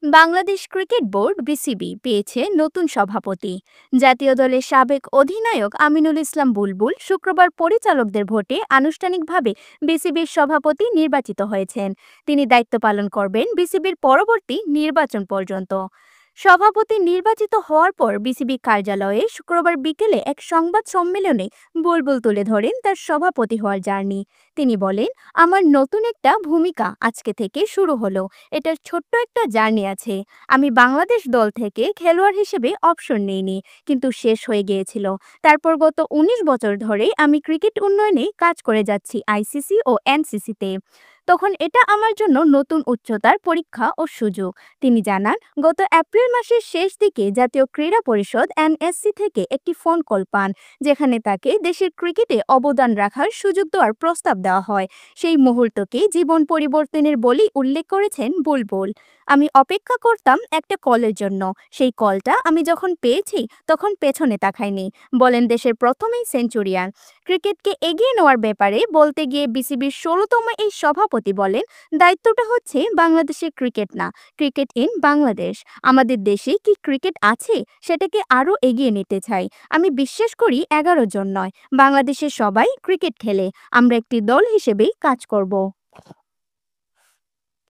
Bangladesh cricket board BCB পেয়েছে নতুন সভাপতি। জাতীয় দলের সাবেক অধিনায়ক আমিনুল ইসলাম বুলবুল শুক্রবার পরিচালকদের ভোটে আনুষ্ঠানিকভাবে বিসিবির সভাপতি নির্বাচিত হয়েছেন। তিনি দায়িত্ব পালন করবেন বিসিবির পরবর্তী নির্বাচন পর্যন্ত। সভাপতি নির্বাচিত হওয়ার পর বিসিবি কার্যালয়ে শুক্রবার বিকেলে এক সংবাদ সম্মেলনে বুলবুল তুলে ধরেন তার সভাপতি হওয়ার জার্নি। তিনি বলেন, আমার নতুন একটা ভূমিকা আজকে থেকে শুরু হলো। এটার ছোট্ট একটা জার্নি আছে। আমি বাংলাদেশ দল থেকে খেলোয়াড় হিসেবে অবসর নেইনি, কিন্তু শেষ হয়ে গিয়েছিল। তারপর গত ১৯ বছর ধরে আমি ক্রিকেট উন্নয়নে কাজ করে যাচ্ছি আইসিসি ও এনসিসিতে। তখন এটা আমার জন্য নতুন উচ্চতার পরীক্ষা ও সুযোগ। তিনি জানান, গত এপ্রিল মাসের শেষ দিকে জাতীয় ক্রীড়া পরিষদ এনএসসি থেকে একটি ফোন কল পান, যেখানে তাকে দেশের ক্রিকেটে অবদান রাখার সুযোগ দেওয়ার প্রস্তাব দেওয়া হয়। সেই মুহূর্তকে জীবন পরিবর্তনের বলেই উল্লেখ করেছেন বুলবুল। আমি অপেক্ষা করতাম একটা কলের জন্য। সেই কলটা আমি যখন পেয়েছি তখন পেছনে তাকাইনি, বলেন দেশের প্রথমেই সেঞ্চুরিয়ান। ক্রিকেটকে এগিয়ে নেওয়ার ব্যাপারে বলতে গিয়ে বিসিবির ১৬তম এই সভাপতি বলেন, দায়িত্বটা হচ্ছে বাংলাদেশের ক্রিকেট না, ক্রিকেট ইন বাংলাদেশ। আমাদের দেশে কি ক্রিকেট আছে সেটাকে আরও এগিয়ে নিতে চাই। আমি বিশ্বাস করি ১১ জন নয়, বাংলাদেশের সবাই ক্রিকেট খেলে। আমরা একটি দল হিসেবেই কাজ করব।